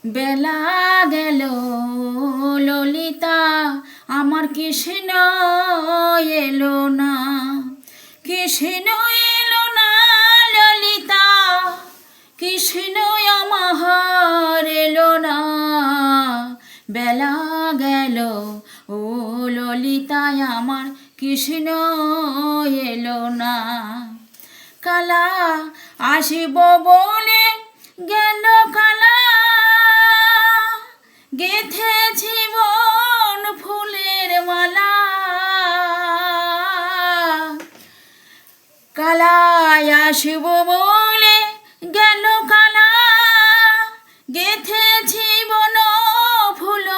বেলা গেল ললিতা আমার কৃষ্ণ এলো না, কৃষ্ণ এলো না ললিতা, কৃষ্ণ আমার এলো না। বেলা গেল ও ললিতা আমার কৃষ্ণ এলো না। কালা আসিব বলে গেল কালা, গেথেছি বন ফুলের মালা। কালা আসিব বলে গেল কালা, গেথেছি বন ফুল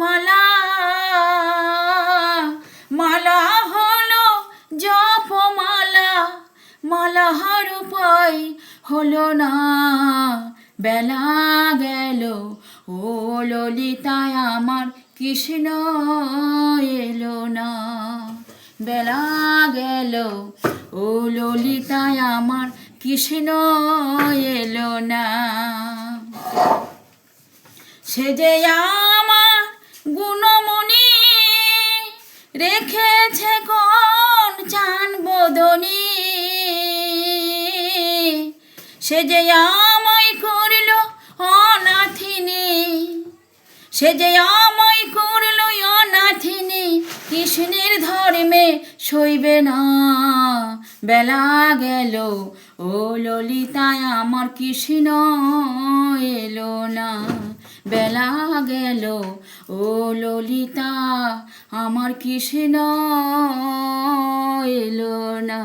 মালা। মালা হলো জপমালা, মালা হার উপায় হলো না। বেলা গেল ও ললিতা আমার কৃষ্ণ এলো না। বেলা গেল ও ললিতা আমার কৃষ্ণ এলো না। সে যে আমার গুণমণি রেখেছে কোন চান বদনী, সে যে আমায় করল অনাথিনী, সে যে আমায় করল অনাথিনী, কৃষ্ণের ধর্মে সইবে না। বেলা গেল ও ললিতা আমার কৃষ্ণ এলো না। বেলা গেল ও ললিতা আমার কৃষ্ণ এলো না।